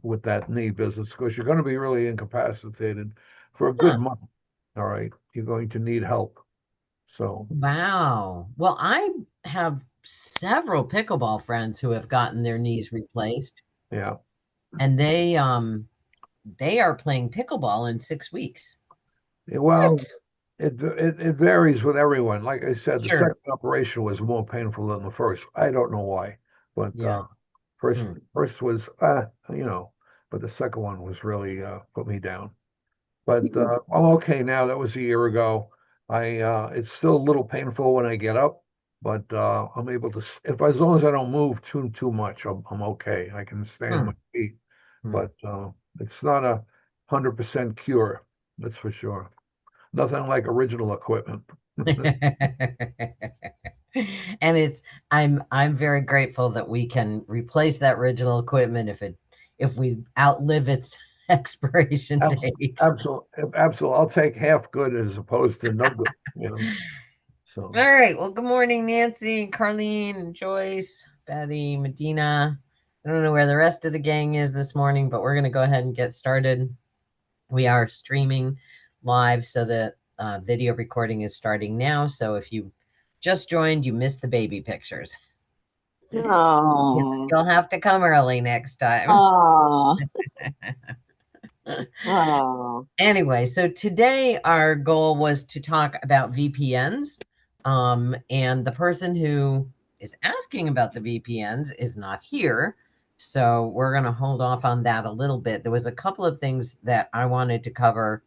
with that knee business because you're going to be really incapacitated for a good Huh. month. All right, you're going to need help. So Wow. Well, I have several pickleball friends who have gotten their knees replaced, yeah. and they are playing pickleball in 6 weeks. Well, What? it varies with everyone. Like I said, the Sure. second operation was more painful than the first. I don't know why, but Yeah. first Hmm. first was but the second one was really put me down. But I'm okay now. That was a year ago. I it's still a little painful when I get up, but I'm able to if as long as I don't move too much, I'm okay. I can stay on Hmm. my feet, Hmm. but it's not 100% cure. That's for sure. Nothing like original equipment. And I'm very grateful that we can replace that original equipment if we outlive its expiration date. Absolutely, absolutely. I'll take half good as opposed to no good, All So, right. Well, good morning, Nancy, Carlene, and Joyce, Betty, Medina. I don't know where the rest of the gang is this morning, but we're going to go ahead and get started. We are streaming live, so the video recording is starting now. So if you just joined, you missed the baby pictures. Oh, You'll have to come early next time. oh, oh. Anyway, so today our goal was to talk about VPNs. And the person who is asking about the VPNs is not here. So we're going to hold off on that a little bit. There was a couple of things that I wanted to cover,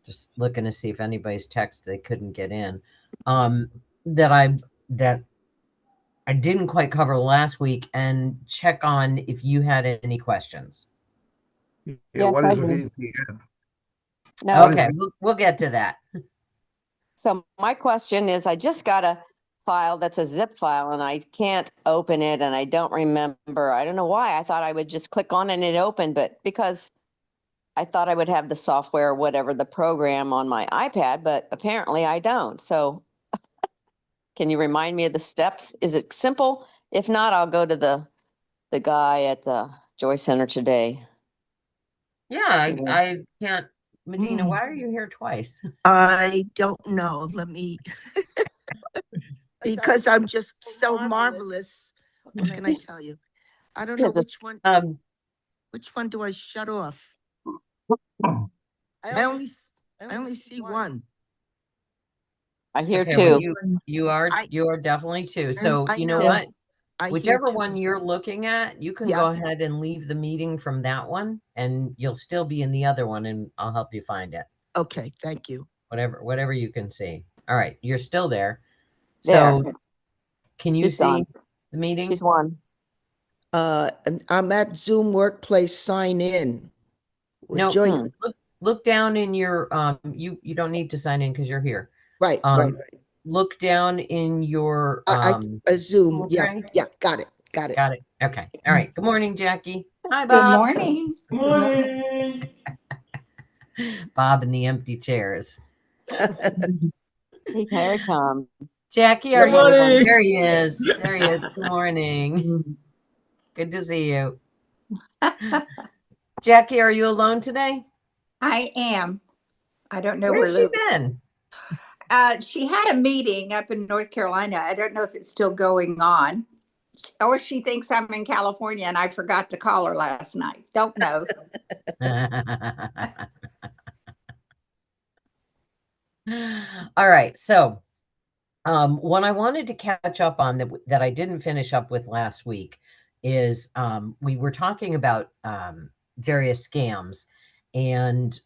just looking to see if anybody's text they couldn't get in. Um, that I didn't quite cover last week, and check on if you had any questions. yeah, Yes, what I is a do. VPN? What No. is Okay, we'll get to that. So my question is, I just got a file that's a zip file and I can't open it and I don't remember. I don't know why. I thought I would just click on it and it opened, but because I thought I would have the software, whatever the program on my iPad, but apparently I don't. So can you remind me of the steps? Is it simple? If not, I'll go to the guy at the Joy Center today. Yeah, Yeah. I can't. Medina, Mm, why are you here twice? I don't know. Let me, because I'm just so marvelous. What can I tell you? I don't know Yes, Um, which one do I shut off? it? I only see one. I hear okay, well two. I, you are definitely two. So I you know Yeah. know. what? I hear Whichever two. one you're looking at, you can Yeah, go ahead and leave the meeting from that one, and you'll still be in the other one, and I'll help you find it. okay, thank you. Whatever you can see. All right, you're still there. There. So can you She's see gone. the meeting? She's one. And I'm at Zoom Workplace sign in. We're No, joint, Hmm. look down in your you don't need to sign in because you're here. right, right. Um look down in your A Zoom, tool yeah, tray. yeah, got it, got it. Got it. Okay. All right. Good morning, Jackie. Hi, Good Bob. morning. Morning. Bob in the empty chairs. Here he comes. Jackie, are Good you Everyone. there? morning. He is. There he is. Good morning. Good to see you. Jackie, are you alone today? I am. I don't know where Where's she Lou. been? She had a meeting up in North Carolina. I don't know if it's still going on, or she thinks I'm in California and I forgot to call her last night. Don't know. All right. So what I wanted to catch up on that I didn't finish up with last week is we were talking about various scams, and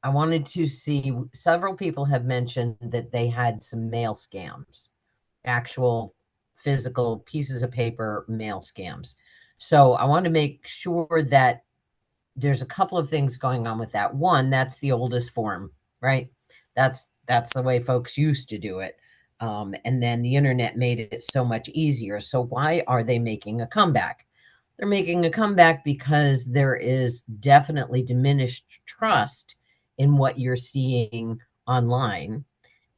I wanted to see several people have mentioned that they had some mail scams, actual physical pieces of paper mail scams. So I want to make sure that there's a couple of things going on with that. One, that's the oldest form, right? That's the way folks used to do it. And then the internet made it so much easier. So why are they making a comeback? They're making a comeback because there is definitely diminished trust in what you're seeing online.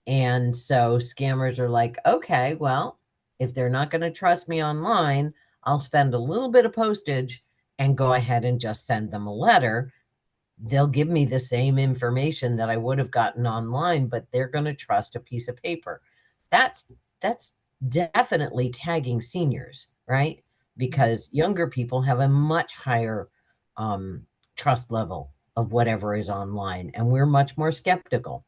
And so scammers are like, okay, well, if they're not going to trust me online, I'll spend a little bit of postage and go ahead and just send them a letter. They'll give me the same information that I would have gotten online, but they're going to trust a piece of paper. That's definitely tagging seniors, right? Because younger people have a much higher trust level of whatever is online, and we're much more skeptical,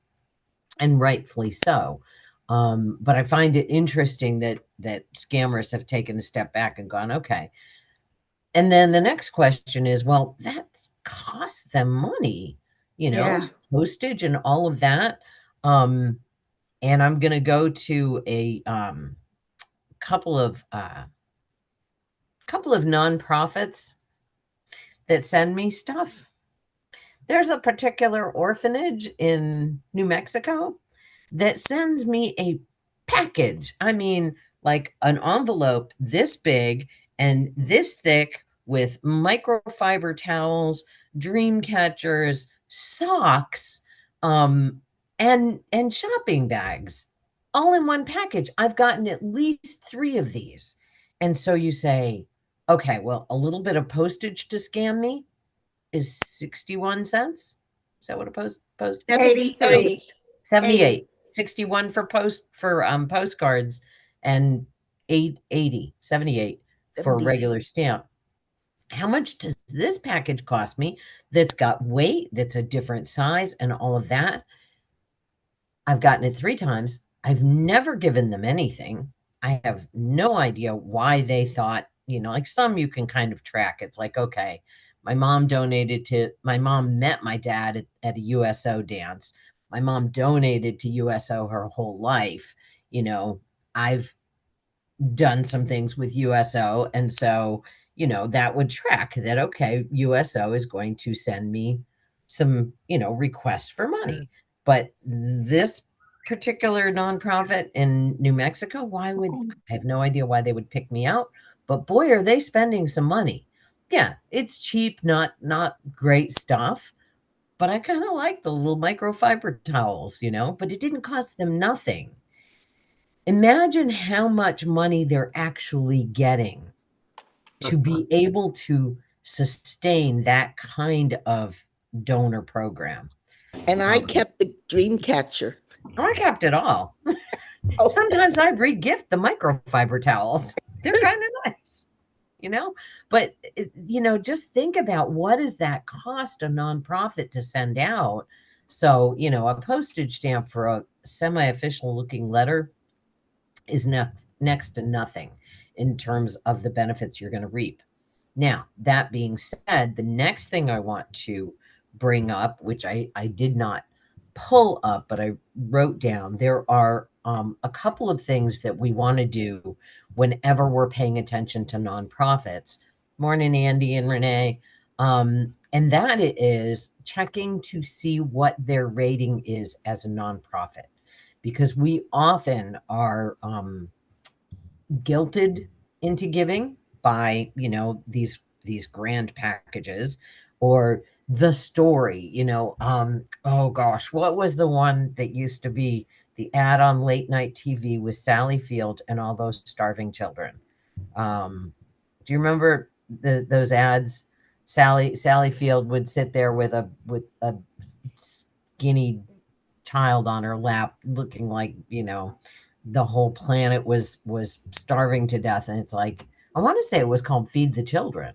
and rightfully so. But I find it interesting that scammers have taken a step back and gone, okay. And then the next question is, well, that costs them money, Yeah. postage and all of that. And I'm going to go to a couple of nonprofits that send me stuff. There's a particular orphanage in New Mexico that sends me a package. I mean, like an envelope this big and this thick with microfiber towels, dream catchers, socks, and shopping bags all in one package. I've gotten at least 3 of these. And so you say, okay, well, a little bit of postage to scam me is 61 cents. Is that what a post 83. 78, 61 for postcards, and 78 for a 78. regular stamp. How much does this package cost me that's got weight, that's a different size, and all of that? I've gotten it 3 times. I've never given them anything. I have no idea why they thought, like some you can kind of track. It's like, okay, my mom met my dad at a USO dance. My mom donated to USO her whole life. I've done some things with USO. And so, that would track that, okay, USO is going to send me some, requests for money. But this particular nonprofit in New Mexico, I have no idea why they would pick me out, but boy, are they spending some money. Yeah, it's cheap, not great stuff, but I kind of like the little microfiber towels, but it didn't cost them nothing. Imagine how much money they're actually getting to be able to sustain that kind of donor program. And I kept the dream catcher. I kept it all. Oh, Sometimes I re-gift the microfiber towels. They're kind of nice, But, just think about what does that cost a nonprofit to send out? So, a postage stamp for a semi-official looking letter is next to nothing in terms of the benefits you're going to reap. Now, that being said, the next thing I want to bring up, which I did not pull up, but I wrote down, there are a couple of things that we want to do whenever we're paying attention to nonprofits. Morning, Andy and Renee. And that is checking to see what their rating is as a nonprofit, because we often are guilted into giving by these grand packages or the story. Oh gosh, what was the one that used to be the ad on late night TV with Sally Field and all those starving children? Do you remember those ads? Sally Field would sit there with a skinny child on her lap, looking like the whole planet was starving to death. And it's like, I want to say it was called Feed the Children.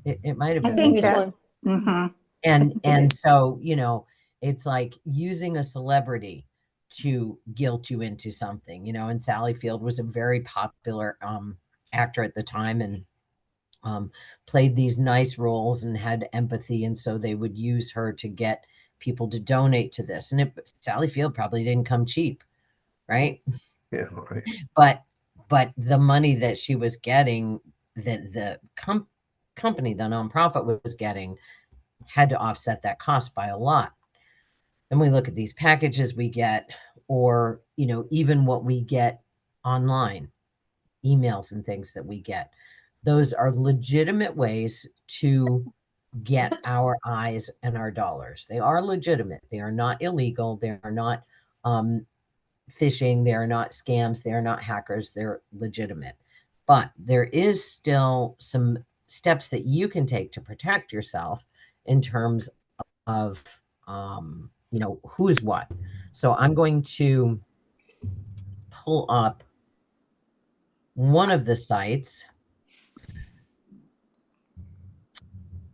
It might have I been. think so. Mhm. And so, it's like using a celebrity to guilt you into something, and Sally Field was a very popular actor at the time, and played these nice roles and had empathy. And so they would use her to get people to donate to this. And Sally Field probably didn't come cheap, right? Yeah, right. But the money that she was getting, that the company, the nonprofit was getting, had to offset that cost by a lot. And we look at these packages we get, or even what we get online, emails and things that we get. Those are legitimate ways to get our eyes and our dollars. They are legitimate. They are not illegal. They are not phishing. They are not scams. They are not hackers. They're legitimate. But there is still some steps that you can take to protect yourself in terms of, who's what. So I'm going to pull up one of the sites,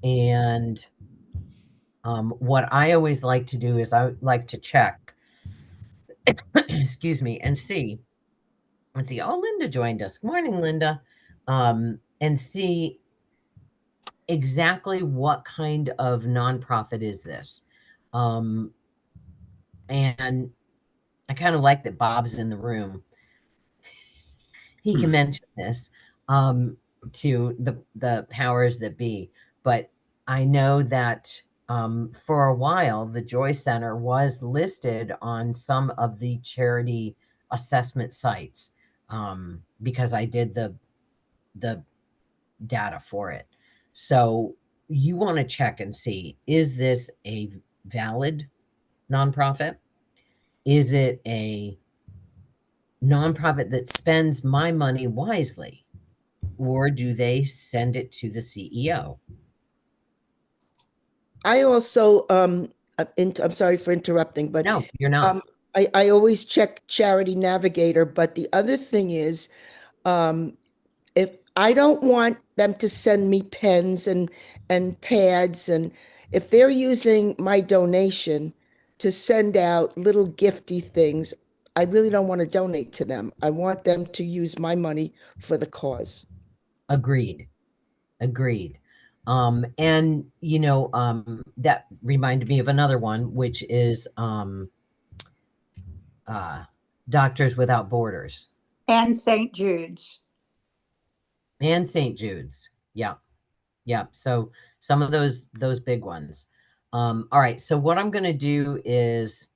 and what I always like to do is I like to check, excuse me, and see. Let's see. Oh, Linda joined us. Good morning, Linda. And see exactly what kind of nonprofit is this. And I kind of like that Bob's in the room. He can mention this to the powers that be. But I know that for a while, the Joy Center was listed on some of the charity assessment sites because I did the data for it. So you want to check and see, is this a valid nonprofit? Is it a nonprofit that spends my money wisely? Or do they send it to the CEO? I also, I'm sorry for interrupting, but No, you're not. I always check Charity Navigator, but the other thing is, if I don't want them to send me pens and pads, and if they're using my donation to send out little gifty things, I really don't want to donate to them. I want them to use my money for the cause. Agreed. Agreed. And that reminded me of another one, which is Doctors Without Borders And St. Jude's. and St. Jude's. Yeah. Yeah. So some of those big ones. All right. So what I'm going to do is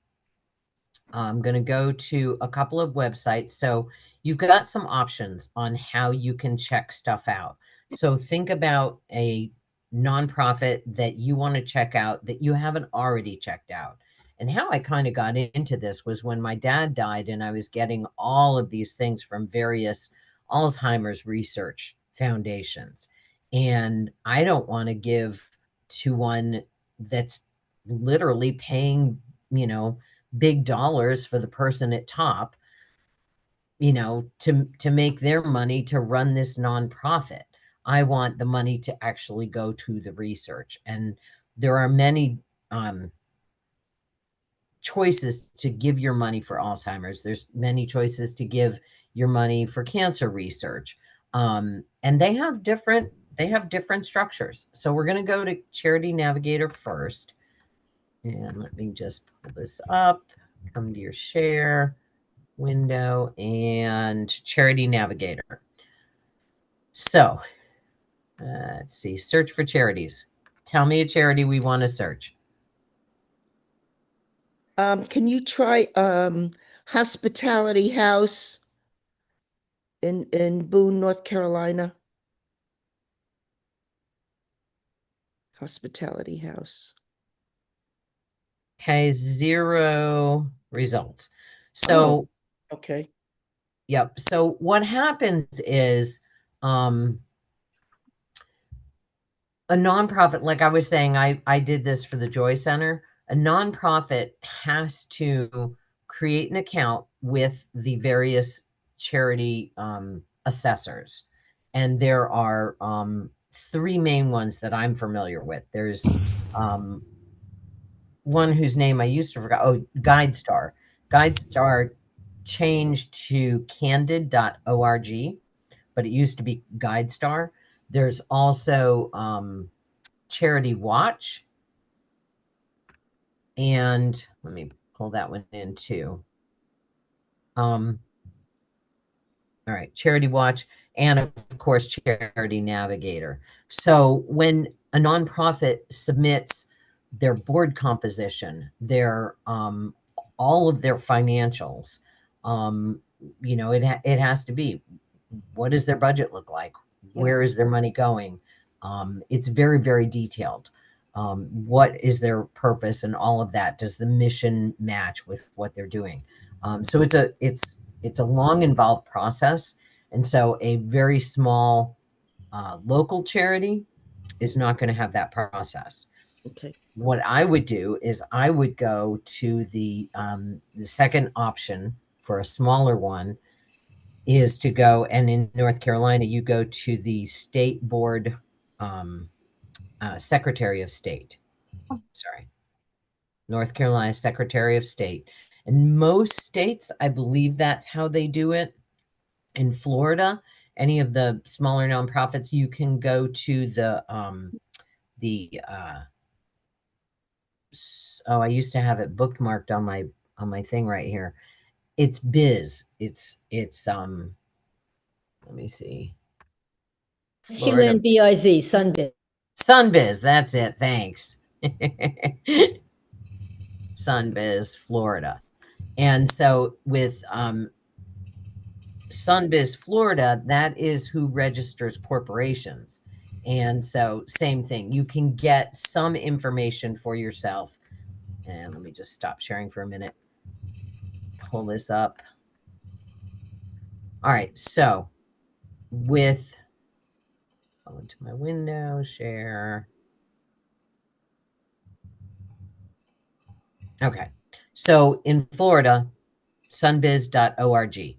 I'm going to go to a couple of websites. So you've got some options on how you can check stuff out. So think about a nonprofit that you want to check out that you haven't already checked out. And how I kind of got into this was when my dad died, and I was getting all of these things from various Alzheimer's research foundations. And I don't want to give to one that's literally paying, big dollars for the person at top, to make their money to run this nonprofit. I want the money to actually go to the research. And there are many choices to give your money for Alzheimer's. There's many choices to give your money for cancer research. And they have different structures. So we're going to go to Charity Navigator first. And let me just pull this up, come to your share window and Charity Navigator. So let's see, search for charities. Tell me a charity we want to search. Can you try Hospitality House in Boone, North Carolina? Hospitality House. Has 0 results. So, Okay. yep. So what happens is a nonprofit, like I was saying, I did this for the Joy Center. A nonprofit has to create an account with the various charity assessors. And there are 3 main ones that I'm familiar with. There's one whose name I used to forget. Oh, GuideStar. GuideStar changed to candid.org, but it used to be GuideStar. There's also Charity Watch. And let me pull that one in too. All right, Charity Watch, and of course, Charity Navigator. So when a nonprofit submits their board composition, their all of their financials, it has to be, what does their budget look like? Where is their money going? It's very, very detailed. What is their purpose and all of that? Does the mission match with what they're doing? So it's a long, involved process. And so a very small local charity is not going to have that process. Okay. What I would do is I would go to the second option for a smaller one is to go, and in North Carolina, you go to the state board Secretary of State. Sorry. North Carolina Secretary of State. In most states, I believe that's how they do it. In Florida, any of the smaller nonprofits, you can go to the I used to have it bookmarked on my thing right here. It's Biz. It's let me see. Florida. Sheila BIZ, Sunbiz. Sunbiz, that's it. Thanks. Sunbiz, Florida. And so with Sunbiz Florida, that is who registers corporations. And so same thing, you can get some information for yourself. And let me just stop sharing for a minute. Pull this up. All right, so with, go into my window, share. Okay, so in Florida, sunbiz.org.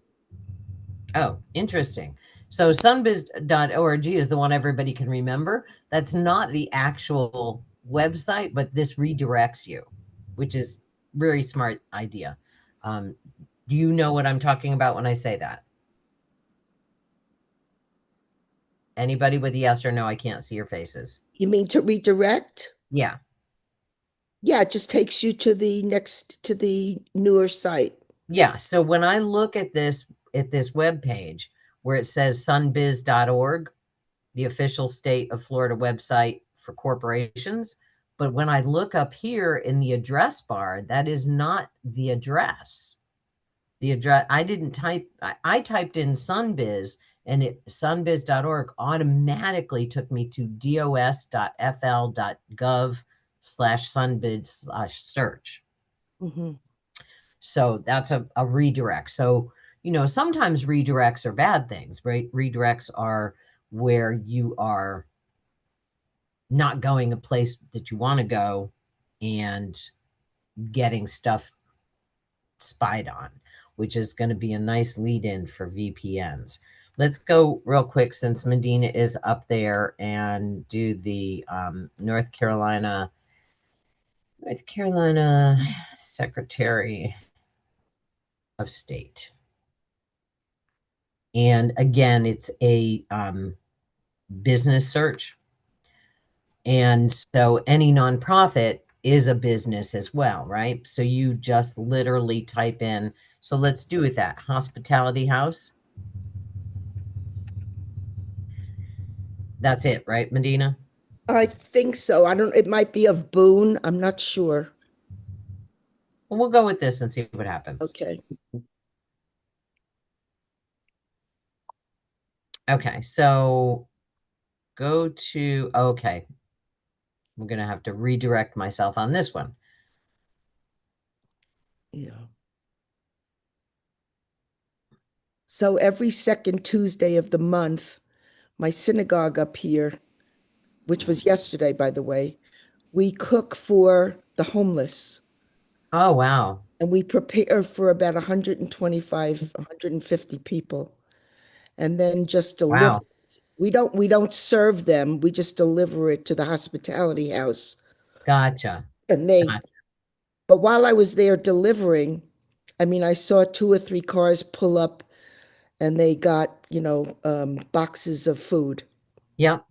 Oh, interesting. So sunbiz.org is the one everybody can remember. That's not the actual website, but this redirects you, which is very smart idea. Do you know what I'm talking about when I say that? Anybody with a yes or no? I can't see your faces. You mean to redirect? Yeah. Yeah, it just takes you to the newer site. Yeah. So when I look at this web page where it says sunbiz.org, the official state of Florida website for corporations, but when I look up here in the address bar, that is not the address. The address I didn't type. I typed in Sunbiz, and sunbiz.org automatically took me to dos.fl.gov/sunbiz/search. Mm-hmm. So that's a redirect. So, sometimes redirects are bad things, right? Redirects are where you are not going a place that you want to go and getting stuff spied on, which is going to be a nice lead in for VPNs. Let's go real quick since Medina is up there and do the North Carolina Secretary of State. And again, it's a business search. And so any nonprofit is a business as well, right? So you just literally type in, so let's do with that, Hospitality House. That's it, right, Medina? I think so. It might be of Boone. I'm not sure. Well, we'll go with this and see what happens. Okay. Okay, so go to, okay. I'm going to have to redirect myself on this one. Yeah. So every second Tuesday of the month, my synagogue up here, which was yesterday, by the way, we cook for the homeless. Oh, wow. And we prepare for about 125, 150 people. And then just deliver. Wow. We don't serve them. We just deliver it to the hospitality house. Gotcha. And Gotcha. but while I was there delivering, I mean, I saw 2 or 3 cars pull up and they got, boxes of food. Yep.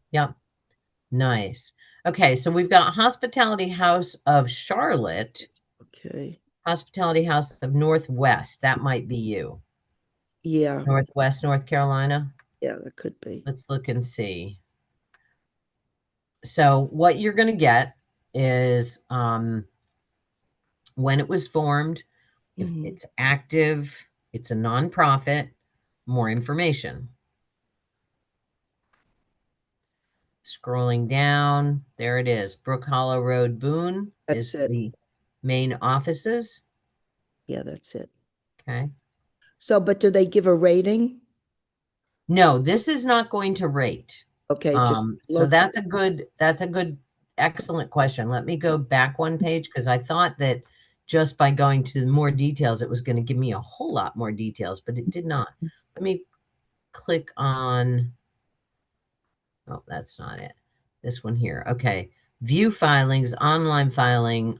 Nice. Okay, so we've got Hospitality House of Charlotte. Okay. Hospitality House of Northwest. That might be you. Yeah. Northwest North Carolina. Yeah, that could be. Let's look and see. So what you're going to get is when it was formed, if it's active, it's a nonprofit, more information. Scrolling down, there it is. Brook Hollow Road, Boone That's is it. the main offices. Yeah, that's it. Okay. So, but do they give a rating? No, this is not going to rate. Okay, just So that's a good, excellent question. Let me go back one page because I thought that just by going to more details, it was going to give me a whole lot more details, but it did not. Let me click on, oh, that's not it. This one here. Okay. View filings, online filing,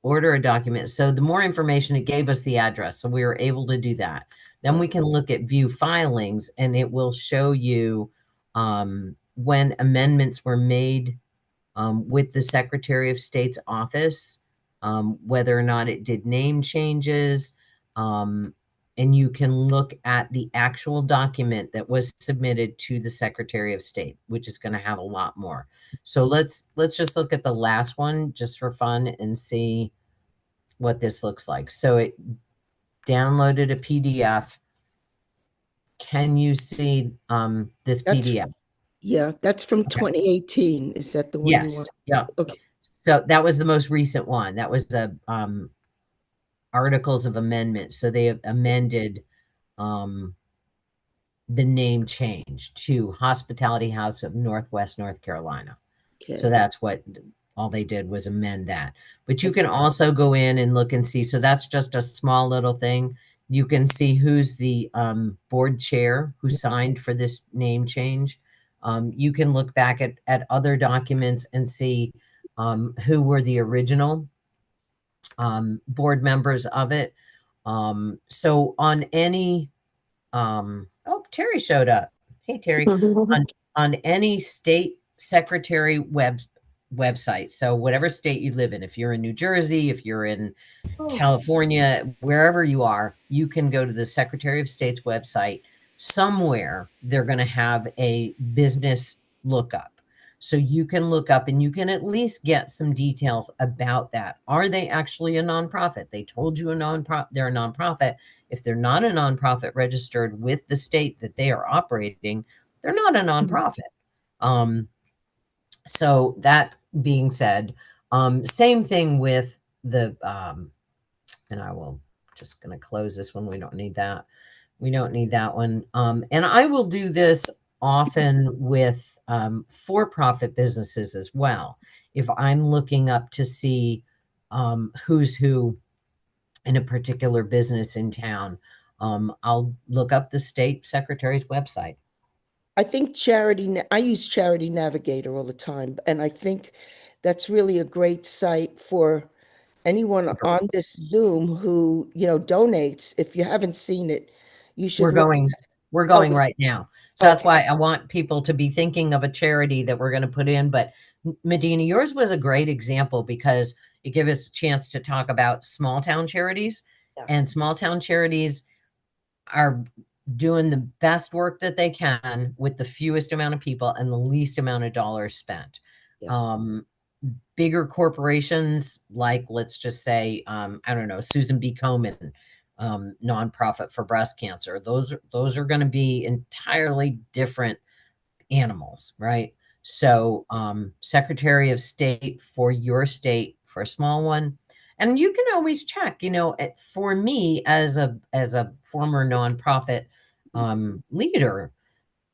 order a document. So the more information, it gave us the address. So we were able to do that. Then we can look at view filings and it will show you when amendments were made with the Secretary of State's office, whether or not it did name changes. And you can look at the actual document that was submitted to the Secretary of State, which is going to have a lot more. So let's just look at the last one just for fun and see what this looks like. So it downloaded a PDF. Can you see this That's- PDF? Yeah, that's from Okay. 2018. Is that the one you Yes. want? Yeah. Okay. So that was the most recent one. That was the articles of amendment. So they have amended the name change to Hospitality House of Northwest North Carolina. Okay. So that's what all they did was amend that. But you I can see. also go in and look and see. So that's just a small little thing. You can see who's the board chair who signed for this name change. You can look back at other documents and see who were the original board members of it. So on any, oh, Terry showed up. Hey, Terry. On any state secretary website. So whatever state you live in, if you're in New Jersey, if you're in California, wherever you are, you can go to the Secretary of State's website. Somewhere they're going to have a business lookup. So you can look up and you can at least get some details about that. Are they actually a nonprofit? They told you they're a nonprofit. If they're not a nonprofit registered with the state that they are operating, they're not a nonprofit. So that being said, same thing with the, and I will just going to close this one. We don't need that. We don't need that one. And I will do this often with for-profit businesses as well. If I'm looking up to see who's who in a particular business in town, I'll look up the state secretary's website. I think I use Charity Navigator all the time, and I think that's really a great site for anyone on this Zoom who, donates. If you haven't seen it, you should We're look. going Okay. right now. So that's Okay. why I want people to be thinking of a charity that we're going to put in. But Medina, yours was a great example because it gave us a chance to talk about small town charities. Yeah. And small town charities are doing the best work that they can with the fewest amount of people and the least amount of dollars spent. Yeah. Bigger corporations, like let's just say, I don't know, Susan B. Komen, nonprofit for breast cancer. Those are going to be entirely different animals, right? So, Secretary of State for your state for a small one, and you can always check. For me as a former nonprofit leader,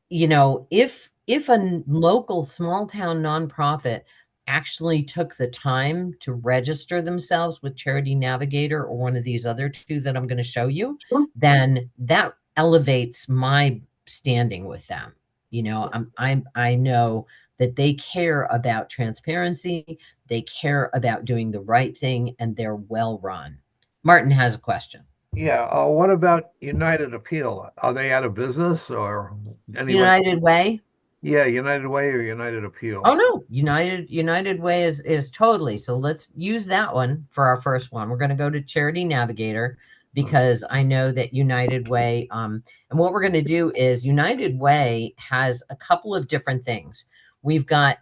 if a local small town nonprofit actually took the time to register themselves with Charity Navigator or one of these other two that I'm going to show you, then that elevates my standing with them. I know that they care about transparency, they care about doing the right thing, and they're well run. Martin has a question. Yeah, what about United Appeal? Are they out of business or anyone? United Way? Yeah, United Way or United Appeal. Oh no, United Way is totally. So let's use that one for our first one. We're going to go to Charity Navigator because I know that United Way, and what we're going to do is United Way has a couple of different things. We've got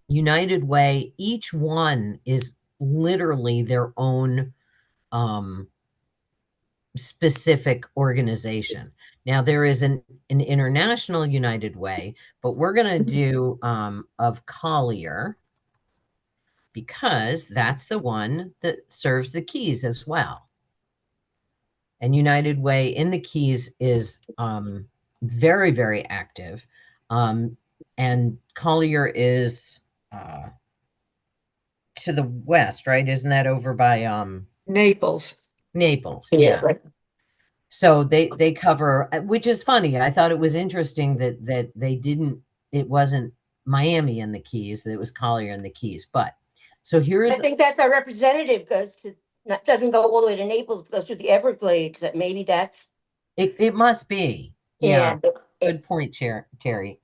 United Way, each one is literally their own specific organization. Now there is an international United Way, but we're going to do of Collier because that's the one that serves the Keys as well. And United Way in the Keys is very, very active. And Collier is to the west, right? Isn't that over by Naples. Naples? Yeah. Right. So they cover, which is funny. I thought it was interesting that they didn't. It wasn't Miami and the Keys. It was Collier and the Keys. But so I here's think that's our representative goes to, doesn't go all the way to Naples, goes through the Everglades. That maybe that's, it. It must be. Yeah. yeah. Good point, Terry.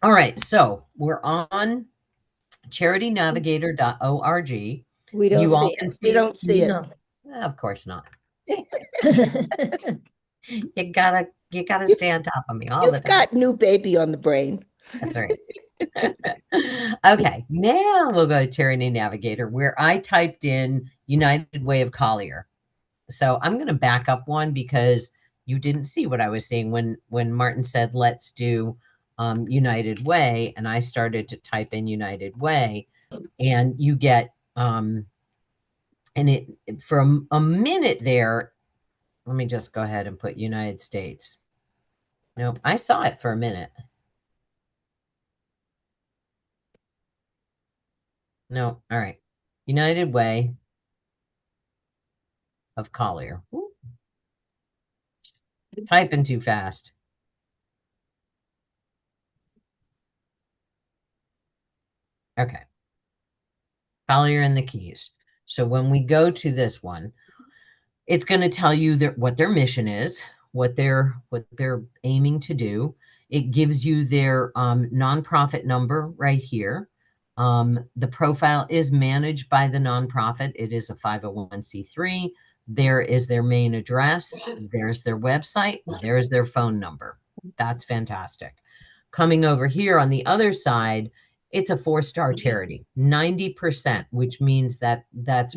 All right. So we're on charitynavigator.org. We don't You all see can it. see We don't see it. No. Of course not. You gotta stay on top of me all the You've time. got new baby on the brain. That's right. Okay, now we'll go to Charity Navigator, where I typed in United Way of Collier. So I'm going to back up one because you didn't see what I was seeing when Martin said, let's do United Way. And I started to type in United Way, and you get, and it for a minute there, let me just go ahead and put United States. No, I saw it for a minute. No, all right. United Way of Collier. Ooh. Typing too fast. Okay. Collier and the Keys. So when we go to this one, it's going to tell you what their mission is, what they're aiming to do. It gives you their nonprofit number right here. The profile is managed by the nonprofit. It is a 501c3. There is their main address. There's their website. There's their phone number. That's fantastic. Coming over here on the other side, it's a 4-star charity, 90%, which means that's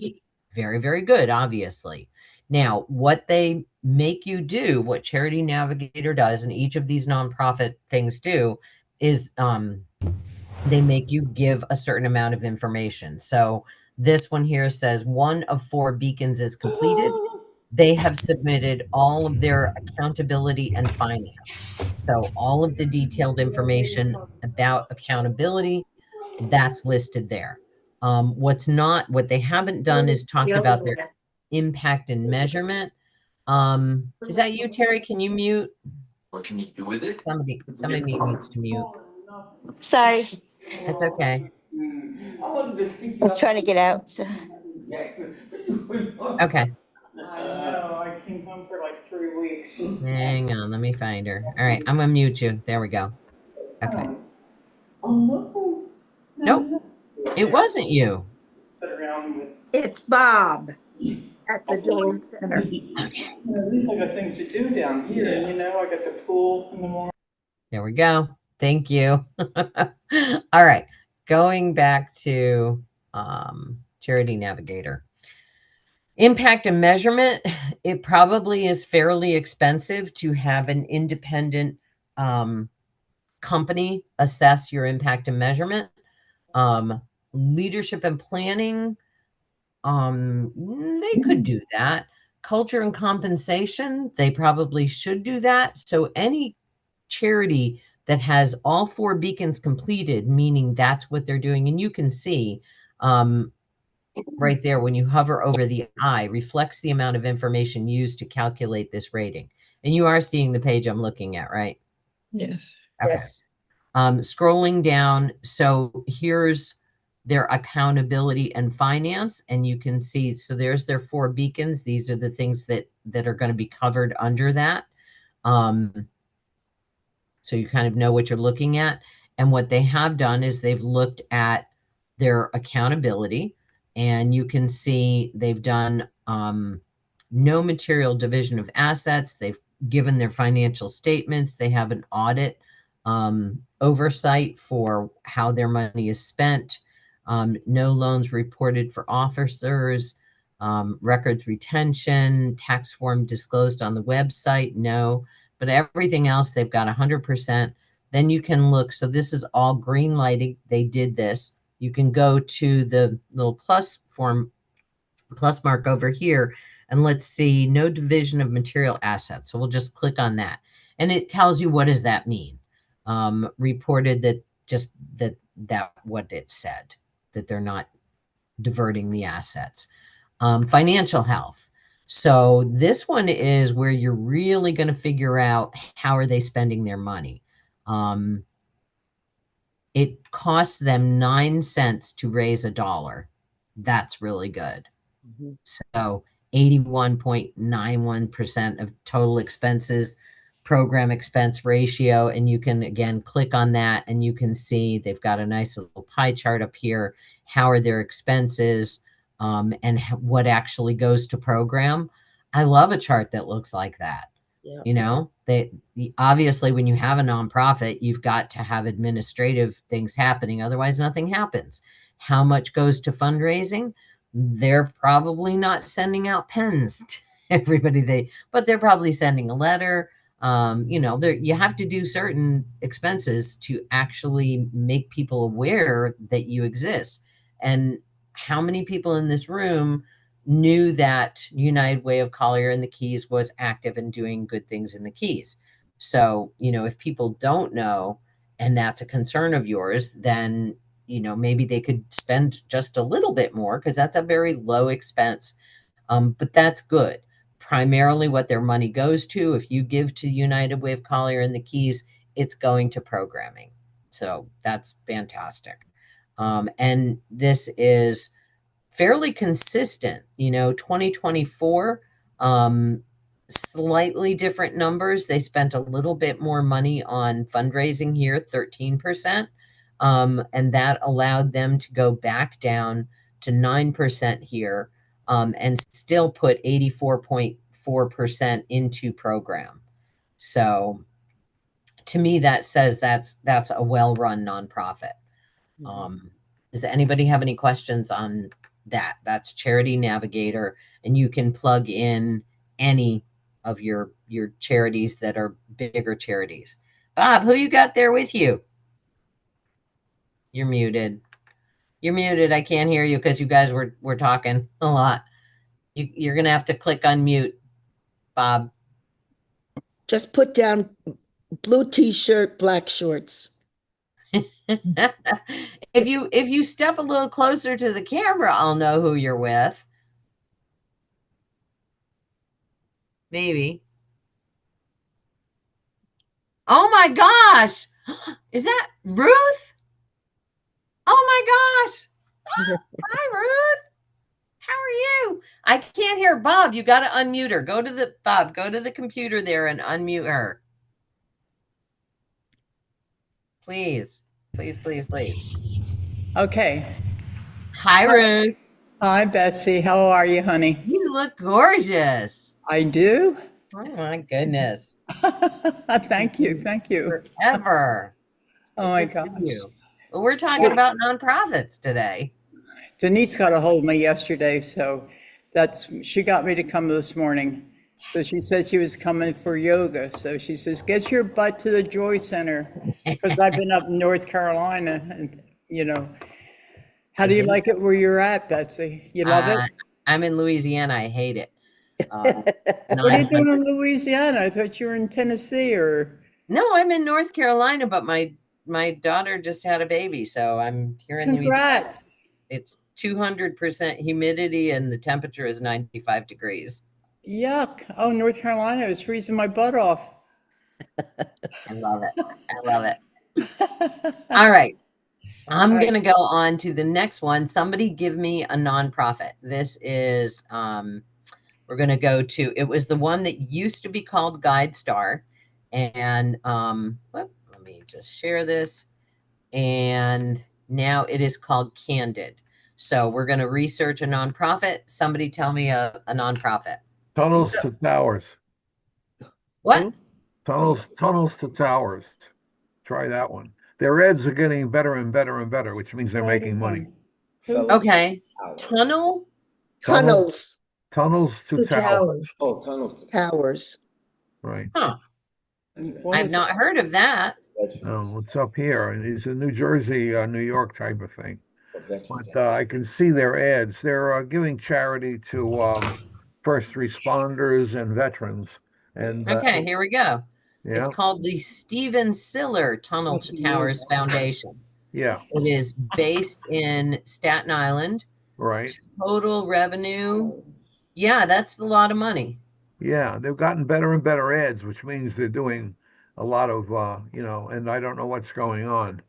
very, very good, obviously. Now, what they make you do, what Charity Navigator does, and each of these nonprofit things do, is they make you give a certain amount of information. So this one here says 1 of 4 beacons is completed. They have submitted all of their accountability and finance. So all of the detailed information about accountability, that's listed there. What they haven't done is talked about their impact and measurement. Is that you, Terry? Can you mute? What can you do with it? Somebody needs to mute. Sorry, It's okay. I was trying to get out. So. Okay. I know, I came home for like 3 weeks. Hang on, let me find her. All right, I'm gonna mute you. There we go. Okay. Nope, it wasn't you. Sit around with, It's Bob at the Joy Center. Okay. at least I got things to do down here, you know, I got the pool in the morning. There we go. Thank you. All right, going back to Charity Navigator. Impact and measurement, it probably is fairly expensive to have an independent company assess your impact and measurement. Leadership and planning, they could do that. Culture and compensation, they probably should do that. So any charity that has all 4 beacons completed, meaning that's what they're doing, and you can see right there when you hover over the eye, reflects the amount of information used to calculate this rating. And you are seeing the page I'm looking at, right? Yes. Okay. Yes. Scrolling down, so here's their accountability and finance, and you can see, so there's their 4 beacons. These are the things that are going to be covered under that. So you kind of know what you're looking at. And what they have done is they've looked at their accountability, and you can see they've done no material division of assets. They've given their financial statements. They have an audit oversight for how their money is spent. No loans reported for officers, records retention, tax form disclosed on the website, no. But everything else, they've got 100%. Then you can look. So this is all green lighting. They did this. You can go to the little plus mark over here, and let's see, no division of material assets. So we'll just click on that. And it tells you, what does that mean? reported that just that what it said, that they're not diverting the assets. Financial health. So this one is where you're really going to figure out how are they spending their money. It costs them 9 cents to raise $1. That's really good. So 81.91% of total expenses, program expense ratio. And you can, again, click on that and you can see they've got a nice little pie chart up here. How are their expenses and what actually goes to program? I love a chart that looks like that. Yeah. You know, obviously when you have a nonprofit, you've got to have administrative things happening. Otherwise, nothing happens. How much goes to fundraising? They're probably not sending out pens to everybody, but they're probably sending a letter. You know, you have to do certain expenses to actually make people aware that you exist. And how many people in this room knew that United Way of Collier and the Keys was active and doing good things in the Keys? So, you know, if people don't know, and that's a concern of yours, then, you know, maybe they could spend just a little bit more because that's a very low expense. But that's good. Primarily what their money goes to, if you give to United Way of Collier and the Keys, it's going to programming. So that's fantastic. And this is fairly consistent, you know, 2024, slightly different numbers. They spent a little bit more money on fundraising here, 13%. And that allowed them to go back down to 9% here and still put 84.4% into program. So to me, that says that's a well-run nonprofit. Does anybody have any questions on that? That's Charity Navigator, and you can plug in any of your charities that are bigger charities. Bob, who you got there with you? You're muted. You're muted. I can't hear you because you guys were talking a lot. You're gonna have to click unmute, Bob. Just put down blue t-shirt, black shorts. If you step a little closer to the camera, I'll know who you're with. Maybe. Oh my gosh. Is that Ruth? Oh my gosh. Hi, Ruth. How are you? I can't hear Bob. You got to unmute her. Go to the computer there and unmute her. Please. Please, please, please. Okay. Hi, Ruth. Hi, Betsy. How are you, honey? You look gorgeous. I do? Oh, my goodness. Thank you. Thank you. Forever. Oh, my gosh. Well, we're talking about nonprofits today. Denise got a hold of me yesterday, so she got me to come this morning. So she said she was coming for yoga. So she says, get your butt to the Joy Center, because I've been up in North Carolina and, you know, how do you like it where you're at, Betsy? You love it? I'm in Louisiana. I hate it. What are you doing in Louisiana? I thought you were in Tennessee or. No, I'm in North Carolina, but my daughter just had a baby. So I'm here in Louisiana. Congrats. It's 200% humidity and the temperature is 95 degrees. Yuck. Oh, North Carolina is freezing my butt off. I love it. I love it. All right. I'm going to go on to the next one. Somebody give me a nonprofit. This is, we're going to go to, it was the one that used to be called GuideStar. And let me just share this. And now it is called Candid. So we're going to research a nonprofit. Somebody tell me a nonprofit. Tunnels to Towers. What? Tunnels to Towers. Try that one. Their ads are getting better and better and better, which means they're making money. Okay. Tunnels to Towers. Oh, tunnels to Towers. Right. Huh. I've not heard of that. No, it's up here. And it's a New Jersey, New York type of thing. But I can see their ads. They're giving charity to first responders and veterans. And Okay, here we go. It's Yeah, called the Stephen Siller Tunnel to Towers Foundation. yeah, It is based in Staten Island. right. Total revenue. Yeah, that's a lot of money. Yeah, they've gotten better and better ads, which means they're doing a lot of, and I don't know what's going on.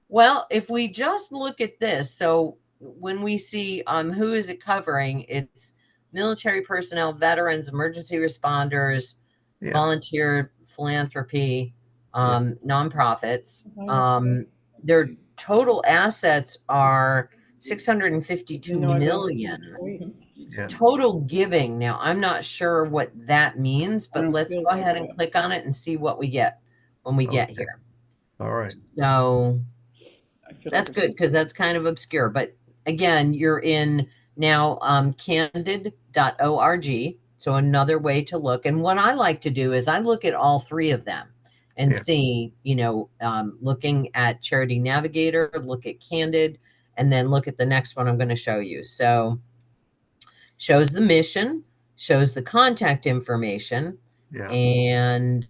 Well, if we just look at this, so when we see who is it covering, it's military personnel, veterans, emergency responders, Yeah, volunteer philanthropy, Yeah. nonprofits. Their total assets are 652 million. yeah. Total giving. Now, I'm not sure what that means, I but don't let's feel go like ahead and that. click on it and see what we get when we get Okay. here. All right. So I feel that's like good because that's kind of obscure. But again, you're in now candid.org. So another way to look. And what I like to do is I look at all three of them and Yeah. see, looking at Charity Navigator, look at Candid, and then look at the next one I'm going to show you. So shows the mission, shows the contact information, Yeah. and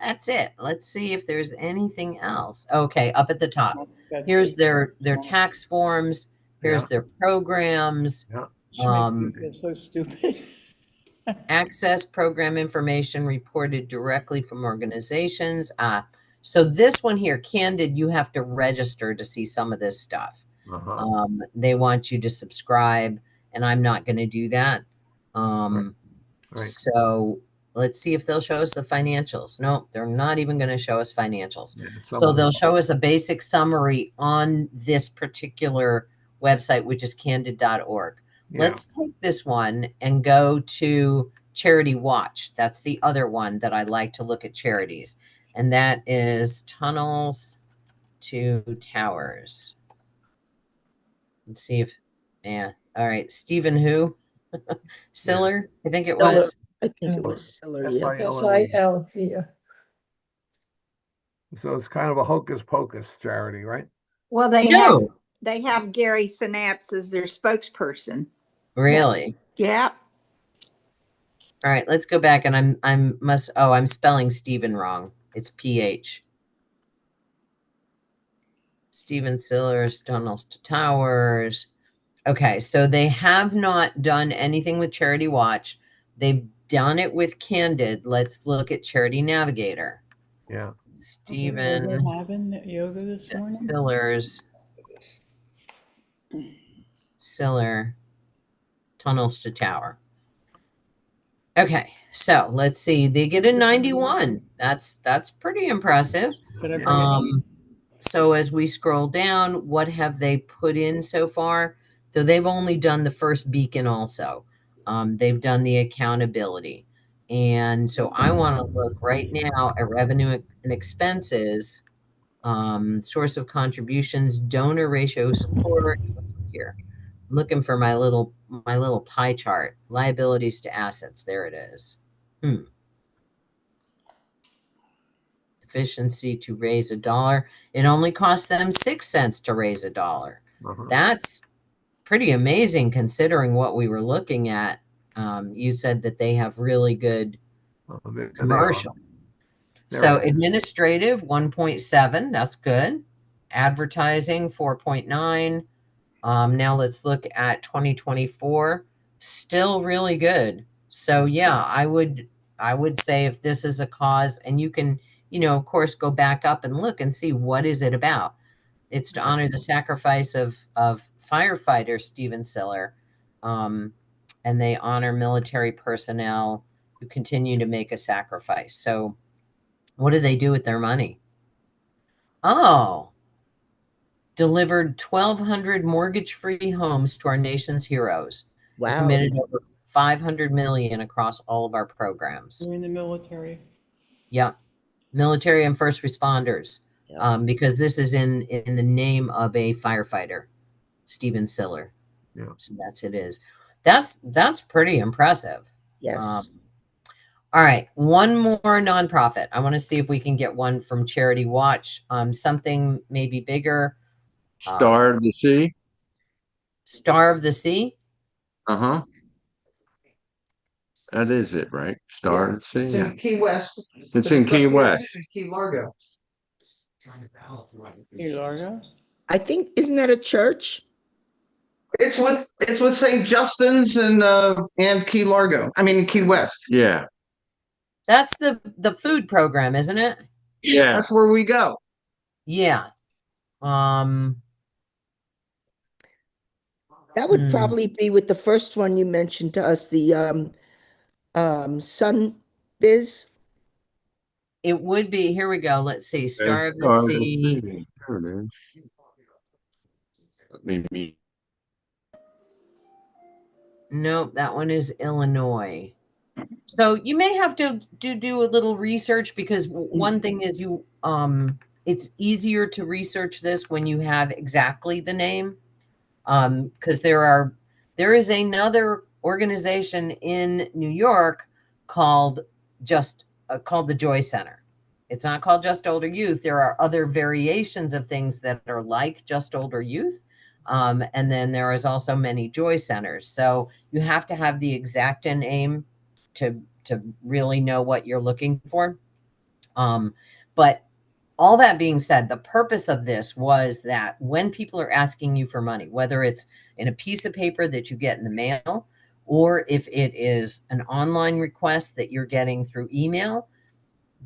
that's it. Let's see if there's anything else. Okay, up at the top. Here's their tax forms. Here's Yeah. their programs. Yeah. It's so stupid. Access program information reported directly from organizations. So this one here, Candid, you have to register to see some of this stuff. Uh-huh. They want you to subscribe, and I'm not going to do that. Right. So let's see if they'll show us the financials. No, they're not even going to show us financials. Yeah, So they'll show us a basic summary on this particular website, which is candid.org. Yeah. Let's take this one and go to Charity Watch. That's the other one that I like to look at charities. And that is Tunnels to Towers. Let's see if, yeah. All right. Stephen who? Siller, I think it was. I think it was Siller, yeah. SIL, yeah. So it's kind of a hocus pocus charity, right? Well, they No. have Gary Synapse as their spokesperson. Really? Yeah. All right, let's go back and I'm spelling Stephen wrong. It's PH. Stephen Siller's Tunnels to Towers. Okay, so they have not done anything with Charity Watch. They've done it with Candid. Let's look at Charity Navigator. Yeah. Stephen having yoga this morning? Siller Tunnels to Tower. Okay, so let's see. They get a 91. That's pretty impressive. So as we scroll down, what have they put in so far? So they've only done the first beacon also. They've done the accountability. And so I want to look right now at revenue and expenses, source of contributions, donor ratio support. Let's look here. I'm looking for my little pie chart. Liabilities to assets. There it is. Efficiency to raise $1. It only cost them 6 cents to raise $1. That's pretty amazing considering what we were looking at. You said that they have really good commercial. So administrative 1.7, that's good. Advertising 4.9. Now let's look at 2024. Still really good. So yeah, I would say if this is a cause, and you can, of course, go back up and look and see what is it about. It's to honor the sacrifice of firefighter Stephen Siller, and they honor military personnel who continue to make a sacrifice. So what do they do with their money? Oh, delivered 1,200 mortgage-free homes to our nation's heroes. Wow. Committed over $500 million across all of our programs. We're in the military. Yeah, military and first responders, because this is in the name of a firefighter, Stephen Siller. Yeah. So it is. That's pretty impressive. Yes. All right, one more nonprofit. I want to see if we can get one from Charity Watch. Something maybe bigger. Star of the Sea. Star of the Sea. That is it, right? Star at Sea. It's Yeah. in Key West. It's in Key West. Key Largo. Key Largo? I think, isn't that a church? It's with St. Justin's and Key Largo. I mean Key West. Yeah. That's the food program, isn't it? Yeah. That's where we go. Yeah. That would probably be with the first one you mentioned to us, the Sun Biz. It would be. Here we go. Let's see. Star of the Star of the Sea. Sea. There it is. Let me meet. Nope, that one is Illinois. So you may have to do a little research, because one thing is it's easier to research this when you have exactly the name. Because there is another organization in New York called the Joy Center. It's not called Just Older Youth. There are other variations of things that are like Just Older Youth. And then there is also many Joy Centers. So you have to have the exact name to really know what you're looking for. But all that being said, the purpose of this was that when people are asking you for money, whether it's in a piece of paper that you get in the mail, or if it is an online request that you're getting through email,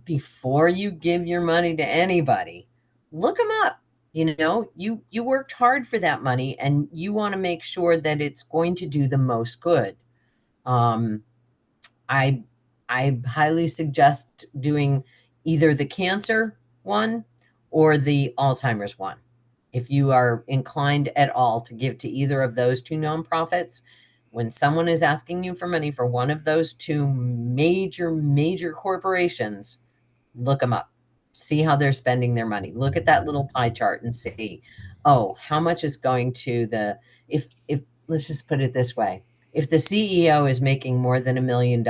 before you give your money to anybody, look them up. You know, you worked hard for that money, and you want to make sure that it's going to do the most good. I highly suggest doing either the cancer one or the Alzheimer's one. If you are inclined at all to give to either of those two nonprofits, when someone is asking you for money for one of those two major corporations, look them up. See how they're spending their money. Look at that little pie chart and see, oh, how much is going to if let's just put it this way. If the CEO is making more than $1 million,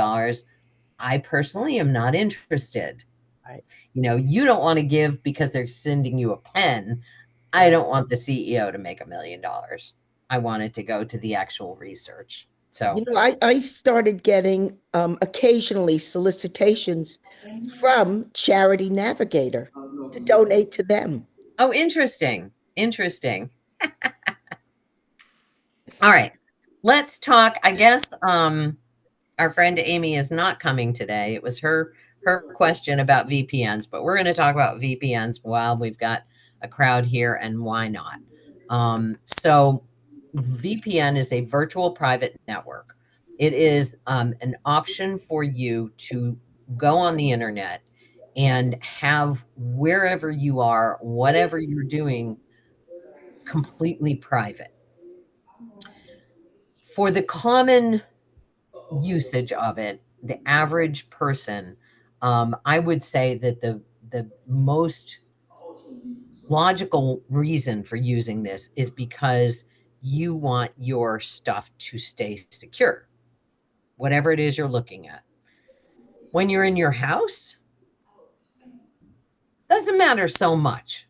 I personally am not interested. Right. You know, you don't want to give because they're sending you a pen. I don't want the CEO to make $1 million. I want it to go to the actual research. So, You know, I started getting occasionally solicitations from Charity Navigator to donate to them. oh, interesting. Interesting. All right. Let's talk. I guess our friend Amy is not coming today. It was her question about VPNs, but we're going to talk about VPNs while we've got a crowd here, and why not? So VPN is a virtual private network. It is an option for you to go on the internet and have wherever you are, whatever you're doing, completely private. For the common usage of it, the average person, I would say that the most logical reason for using this is because you want your stuff to stay secure, whatever it is you're looking at. When you're in your house, doesn't matter so much.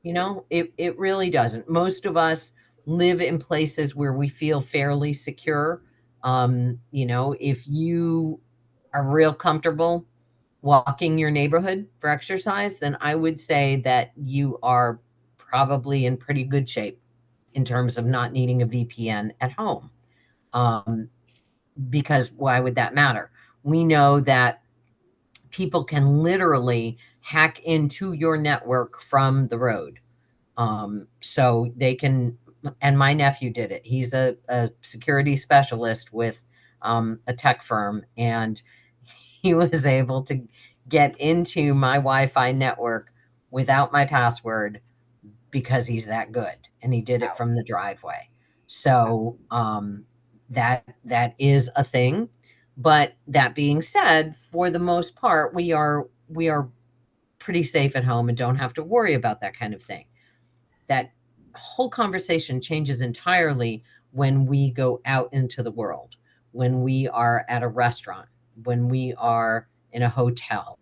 You know, it really doesn't. Most of us live in places where we feel fairly secure. You know, if you are real comfortable walking your neighborhood for exercise, then I would say that you are probably in pretty good shape in terms of not needing a VPN at home. Because why would that matter? We know that people can literally hack into your network from the road. So they can, and my nephew did it. He's a security specialist with a tech firm, and he was able to get into my Wi-Fi network without my password because he's that good, and he did it from the driveway. So that is a thing. But that being said, for the most part, we are pretty safe at home and don't have to worry about that kind of thing. That whole conversation changes entirely when we go out into the world, when we are at a restaurant, when we are in a hotel,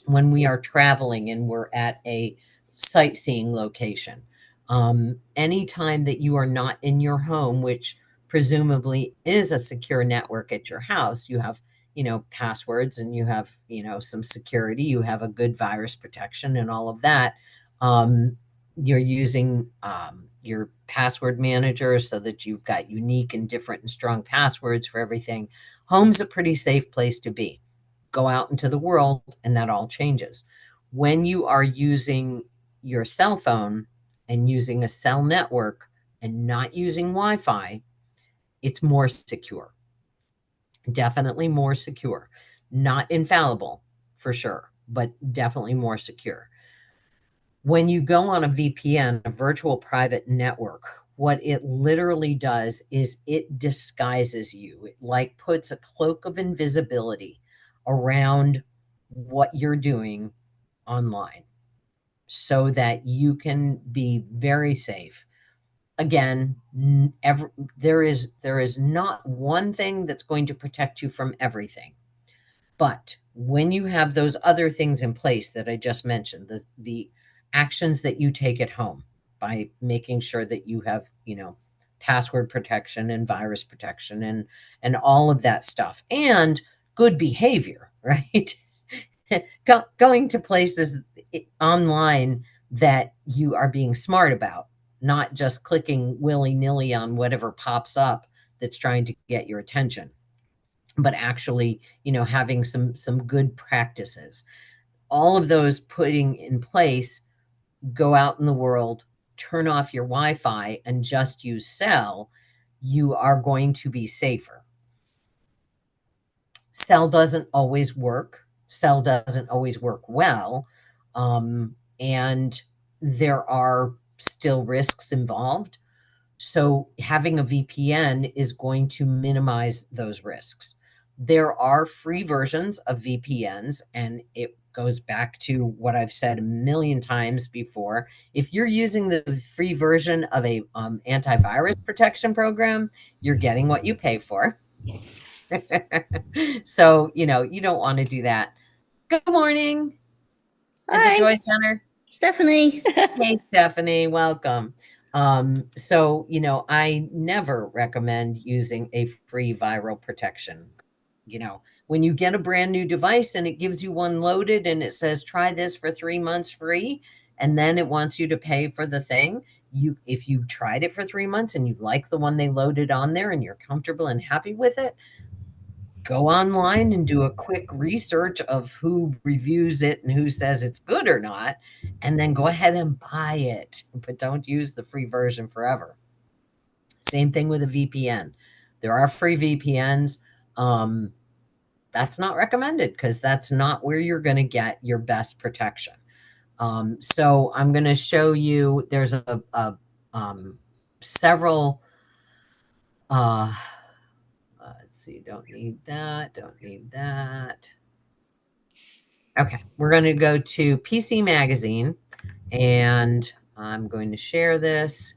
when we are traveling and we're at a sightseeing location. Anytime that you are not in your home, which presumably is a secure network at your house. You have, passwords, and you have, some security, you have a good virus protection and all of that. You're using your password manager so that you've got unique and different and strong passwords for everything. Home's a pretty safe place to be. Go out into the world and that all changes. When you are using your cell phone and using a cell network and not using Wi-Fi, it's more secure. Definitely more secure. Not infallible for sure, but definitely more secure. When you go on a VPN, a virtual private network, what it literally does is it disguises you. It like puts a cloak of invisibility around what you're doing online so that you can be very safe. Again, there is not one thing that's going to protect you from everything. But when you have those other things in place that I just mentioned, the actions that you take at home by making sure that you have, password protection and virus protection and all of that stuff, and good behavior, right? Going to places online that you are being smart about, not just clicking willy-nilly on whatever pops up that's trying to get your attention, but actually, having some good practices. All of those putting in place, go out in the world, turn off your Wi-Fi and just use cell, you are going to be safer. Cell doesn't always work. Cell doesn't always work well. And there are still risks involved. So having a VPN is going to minimize those risks. There are free versions of VPNs, and it goes back to what I've said a million times before. If you're using the free version of a antivirus protection program, you're getting what you pay for. So, you don't want to do that. Good morning. At the Joy Center. Stephanie. Hey, Stephanie, welcome. So, I never recommend using a free viral protection. When you get a brand new device and it gives you one loaded and it says, try this for 3 months free, and then it wants you to pay for the thing, if you tried it for 3 months and you like the one they loaded on there and you're comfortable and happy with it, go online and do a quick research of who reviews it and who says it's good or not, and then go ahead and buy it, but don't use the free version forever. Same thing with a VPN. There are free VPNs. That's not recommended because that's not where you're going to get your best protection. So I'm going to show you, there's several, let's see, don't need that. Okay, we're going to go to PC Magazine, and I'm going to share this.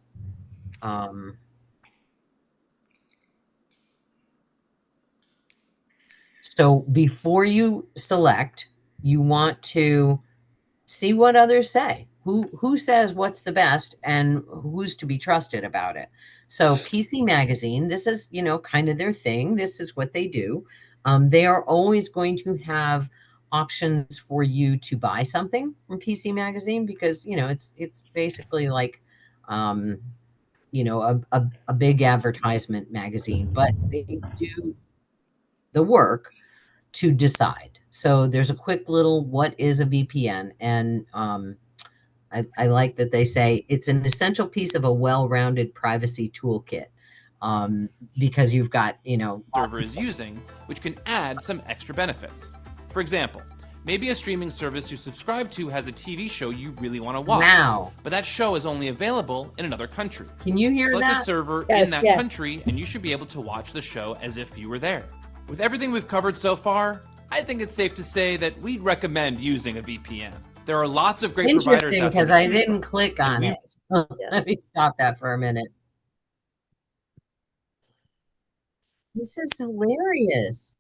So before you select, you want to see what others say. Who says what's the best and who's to be trusted about it. So PC Magazine, this is, kind of their thing. This is what they do. They are always going to have options for you to buy something from PC Magazine because, it's basically like, a big advertisement magazine, but they do the work to decide. So there's a quick little, what is a VPN? And I like that they say it's an essential piece of a well-rounded privacy toolkit, because you've got, server is using, which can add some extra benefits. For example, maybe a streaming service you subscribe to has a TV show you really want to watch. Wow. But that show is only available in another country. Can you hear Select that? a server Yes, in that yes. country, and you should be able to watch the show as if you were there. With everything we've covered so far, I think it's safe to say that we'd recommend using a VPN. There are lots of great providers Interesting, out there. because to I choose didn't from. click on we- it. So let me stop that for a minute. This is hilarious.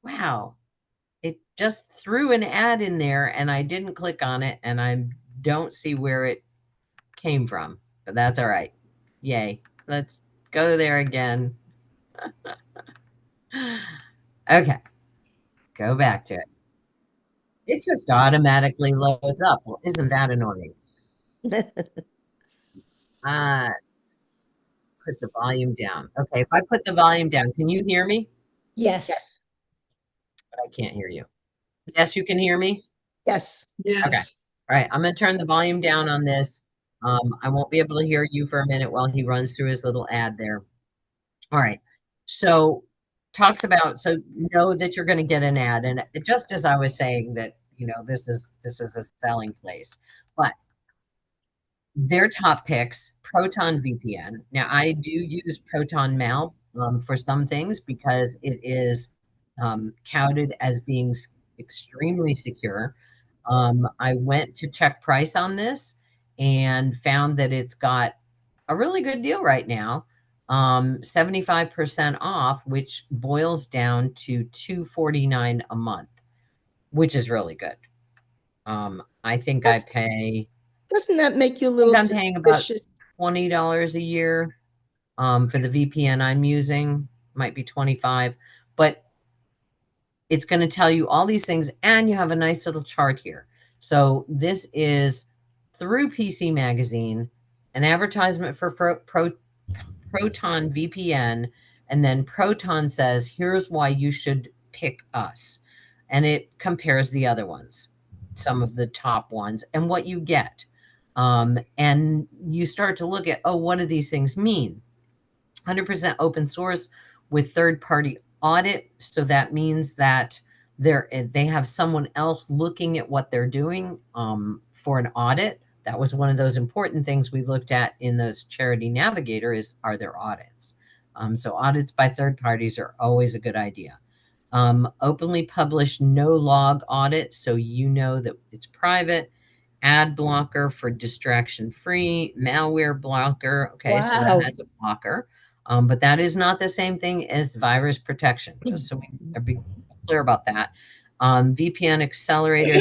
Wow. It just threw an ad in there and I didn't click on it and I don't see where it came from. but that's all right. Yay. Let's go there again. Okay. Go back to it. It just automatically loads up. Well, isn't that annoying? Let's put the volume down. Okay, if I put the volume down, can you hear me? Yes. But I can't hear you. Yes, you can hear me? Yes. Yes. Okay. All right, I'm going to turn the volume down on this. I won't be able to hear you for a minute while he runs through his little ad there. All right. So talks about, so know that you're going to get an ad. And just as I was saying that, you know, this is a selling place, but their top picks, Proton VPN. Now I do use Proton Mail for some things because it is touted as being extremely secure. I went to check price on this and found that it's got a really good deal right now. 75% off, which boils down to $249 a month, which is really good. I think I pay, Doesn't that make you a little I'm paying about suspicious? $20 a year for the VPN I'm using, might be 25, but it's going to tell you all these things, and you have a nice little chart here. So this is through PC Magazine, an advertisement for Proton VPN, and then Proton says, here's why you should pick us. And it compares the other ones, some of the top ones, and what you get. And you start to look at, oh, what do these things mean? 100% open source with third-party audit. So that means that they have someone else looking at what they're doing for an audit. That was one of those important things we looked at in those Charity Navigator are there audits. So audits by third parties are always a good idea. Openly published no log audit, so you know that it's private. Ad blocker for distraction free, malware blocker. Okay, so that has a blocker. But that is not the same thing as virus protection, just so we are be clear about that. VPN accelerator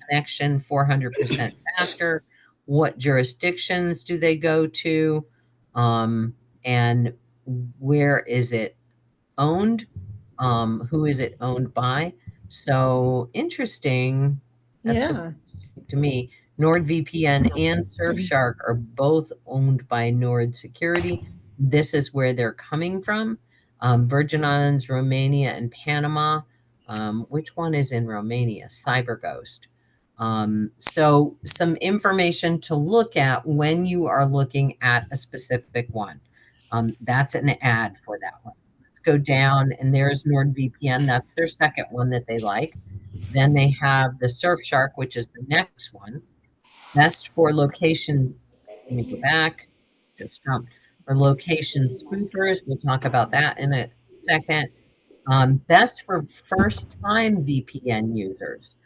connection 400% faster. What jurisdictions do they go to? And where is it owned? Who is it owned by? So interesting. That's just interesting to me. NordVPN and Surfshark are both owned by Nord Security. This is where they're coming from. Virgin Islands, Romania, and Panama. Which one is in Romania? CyberGhost. So some information to look at when you are looking at a specific one. That's an ad for that one. Let's go down, and there's NordVPN. That's their second one that they like. Then they have the Surfshark, which is the next one. Best for location. Let me go back. Just jump. For location spoofers, we'll talk about that in a second. Best for first-time VPN users.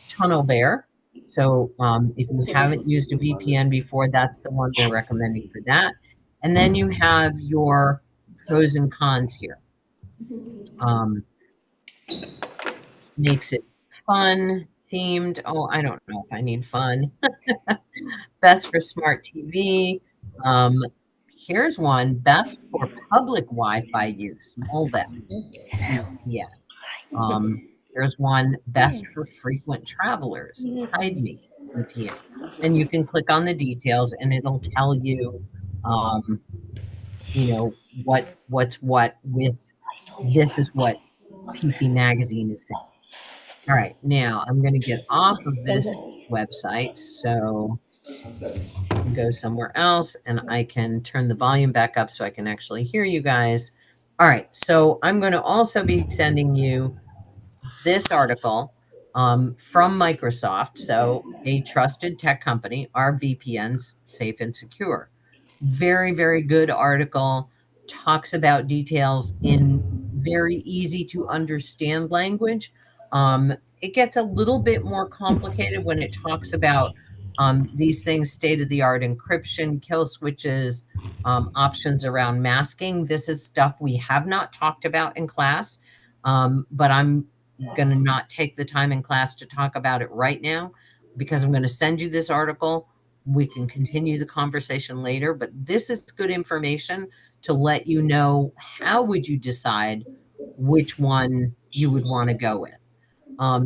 TunnelBear. So if you haven't used a VPN before, that's the one they're recommending for that. And then you have your pros and cons here. Makes it fun, themed. Oh, I don't know if I need fun. Best for smart TV. Here's one, best for public Wi-Fi use, Moldev. Yeah. There's one, best for frequent travelers, HideMe VPN. And you can click on the details and it'll tell you, you know, what's what with, this is what PC Magazine is saying. All right, now I'm going to get off of this website. So go somewhere else and I can turn the volume back up so I can actually hear you guys. All right, so I'm going to also be sending you this article from Microsoft. So a trusted tech company, are VPNs safe and secure? Very, very good article. Talks about details in very easy to understand language. It gets a little bit more complicated when it talks about these things, state-of-the-art encryption, kill switches, options around masking. This is stuff we have not talked about in class, but I'm going to not take the time in class to talk about it right now because I'm going to send you this article We can continue the conversation later, but this is good information to let you know how would you decide which one you would want to go with.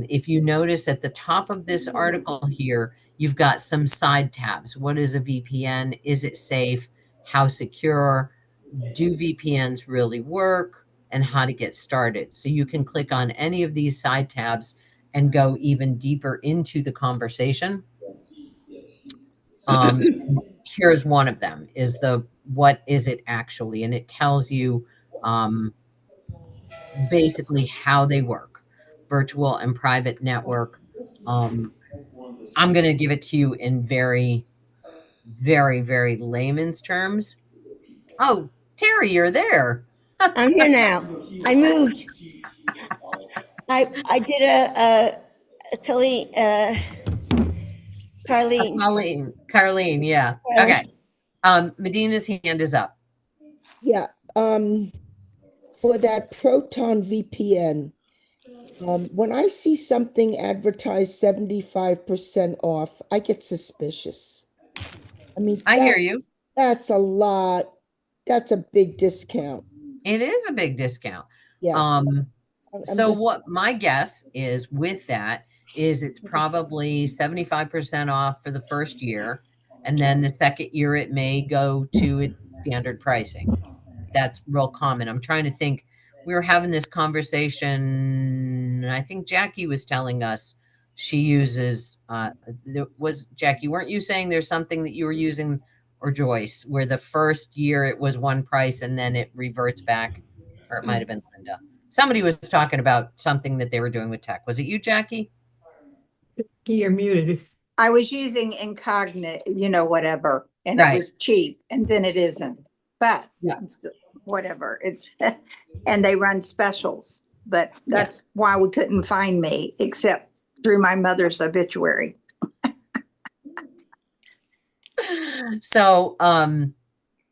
If you notice at the top of this article here, you've got some side tabs. What is a VPN? Is it safe? How secure? Do VPNs really work? And how to get started. So you can click on any of these side tabs and go even deeper into the conversation. Here's one of them, is the what is it actually? And it tells you basically how they work. Virtual and private network. I'm going to give it to you in very, very, very layman's terms. Oh, Terry, you're there. I'm here now. I moved. I did a Carlene, yeah. Okay. Medina's hand is up. Yeah. For that Proton VPN, when I see something advertised 75% off, I get suspicious. I mean, I hear you. That's a lot. That's a big discount. It is a big discount. Yes. So what my guess is with that is it's probably 75% off for the first year. And then the second year it may go to its standard pricing. That's real common. I'm trying to think. We were having this conversation. I think Jackie was telling us she uses, Jackie, weren't you saying there's something that you were using, or Joyce, where the first year it was one price and then it reverts back? Or it might have been Linda. Somebody was talking about something that they were doing with tech. Was it you, Jackie? You're muted. I was using Incognito, whatever, and Right. it was cheap, and then it isn't. But Yeah. whatever, it's and they run specials. But that's why we couldn't find me, except through my mother's obituary. So,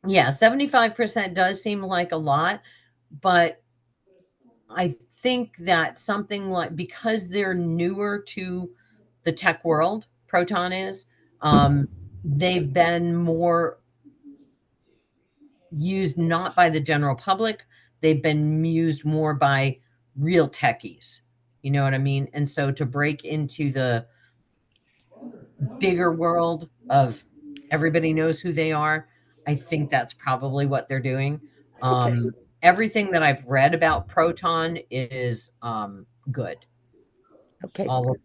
yeah, 75% does seem like a lot, but I think that something like, because they're newer to the tech world, Proton is, they've been more used not by the general public. They've been used more by real techies. You know what I mean? And so to break into the bigger world of everybody knows who they are, I think that's probably what they're doing. Everything that I've read about Proton is good. Okay. All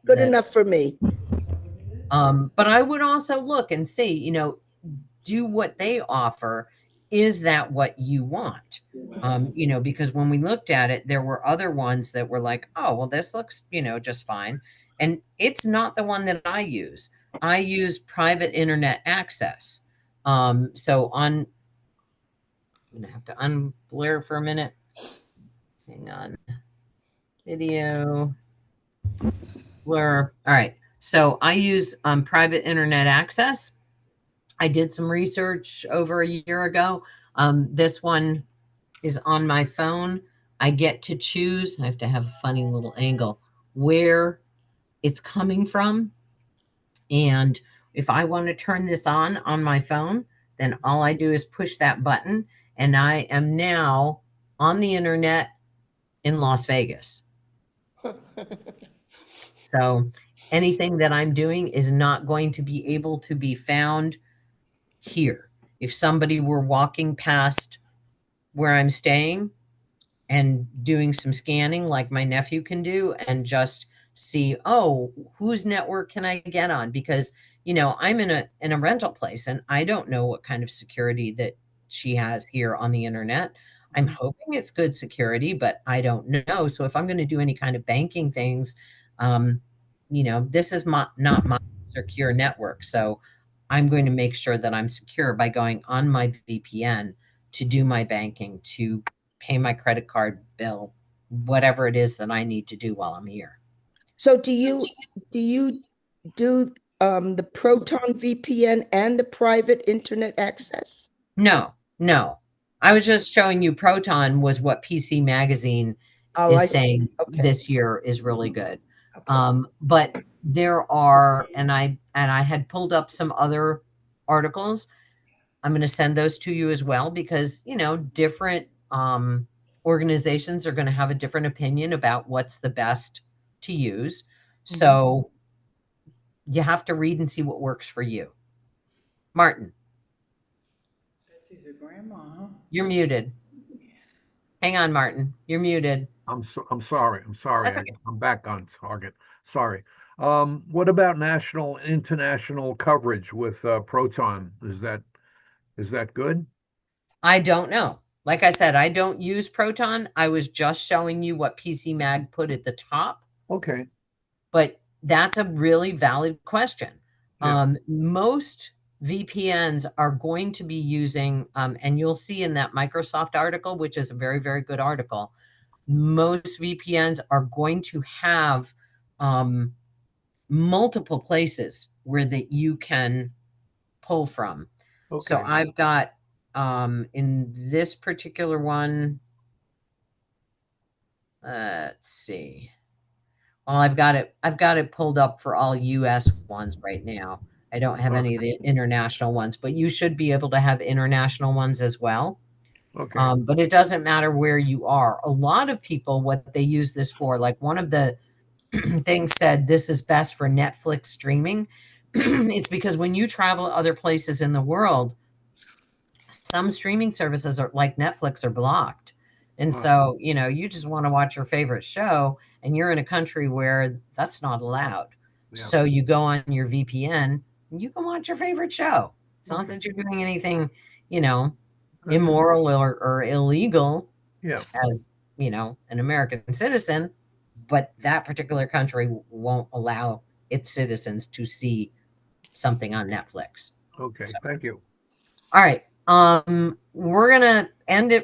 Good enough for me. But I would also look and see, do what they offer. Is that what you want? Because when we looked at it, there were other ones that were like, oh, well, this looks, just fine. And it's not the one that I use. I use private internet access. So I'm going to have to unblur for a minute. Hang on. Video. Blur. All right. So I use private internet access. I did some research over a year ago. This one is on my phone. I get to choose. I have to have a funny little angle where it's coming from. And if I want to turn this on my phone, then all I do is push that button, and I am now on the internet in Las Vegas. So anything that I'm doing is not going to be able to be found here. If somebody were walking past where I'm staying and doing some scanning like my nephew can do and just see, oh, whose network can I get on? Because, I'm in a rental place and I don't know what kind of security that she has here on the internet. I'm hoping it's good security, but I don't know. So if I'm going to do any kind of banking things, this is not my secure network. So I'm going to make sure that I'm secure by going on my VPN to do my banking, to pay my credit card bill, whatever it is that I need to do while I'm here. So do you do the Proton VPN and the private internet access? No. I was just showing you Proton was what PC Magazine is saying this year is really good. But there are, and I had pulled up some other articles. I'm going to send those to you as well because, you know, different organizations are going to have a different opinion about what's the best to use. So you have to read and see what works for you. Martin, Betsy's a grandma, huh? you're muted. Hang on, Martin. You're muted. I'm sorry. I'm sorry. That's okay. I'm back on target. Sorry. What about national, international coverage with Proton? Is that good? I don't know. Like I said, I don't use Proton. I was just showing you what PC Mag put at the top, Okay. but that's a really valid question. Yeah. Most VPNs are going to be using, and you'll see in that Microsoft article, which is a very, very good article, most VPNs are going to have multiple places where that you can pull from. So Okay. I've got in this particular one, let's see. Well, I've got it pulled up for all US ones right now. I don't have any of the international ones, but you should be able to have international ones as well. Okay. But it doesn't matter where you are. A lot of people, what they use this for, like one of the things said, this is best for Netflix streaming. It's because when you travel other places in the world, some streaming services are like Netflix are blocked. And so, you know, you just want to watch your favorite show and you're in a country where that's not allowed. Yeah. So you go on your VPN, you can watch your favorite show. It's not that you're doing anything, you know, immoral or illegal Yeah. as, you know, an American citizen, but that particular country won't allow its citizens to see something on Netflix. Okay. Thank you. All right. We're gonna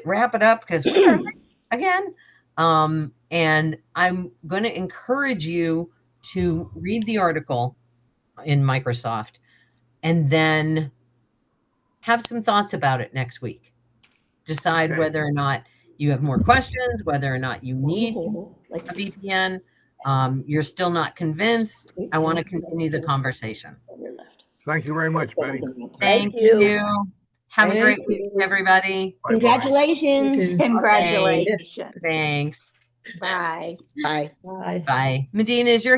wrap it up because we're again. And I'm gonna encourage you to read the article in Microsoft and then have some thoughts about it next week. Decide Okay. whether or not you have more questions, whether or not you need a VPN. You're still not convinced. I want to continue the conversation. Thank you very much, Betty. Thank you. Have a great week, everybody. Bye-bye. Congratulations. Congratulations. Thanks. Bye. Bye. Bye. Bye. Medina, is your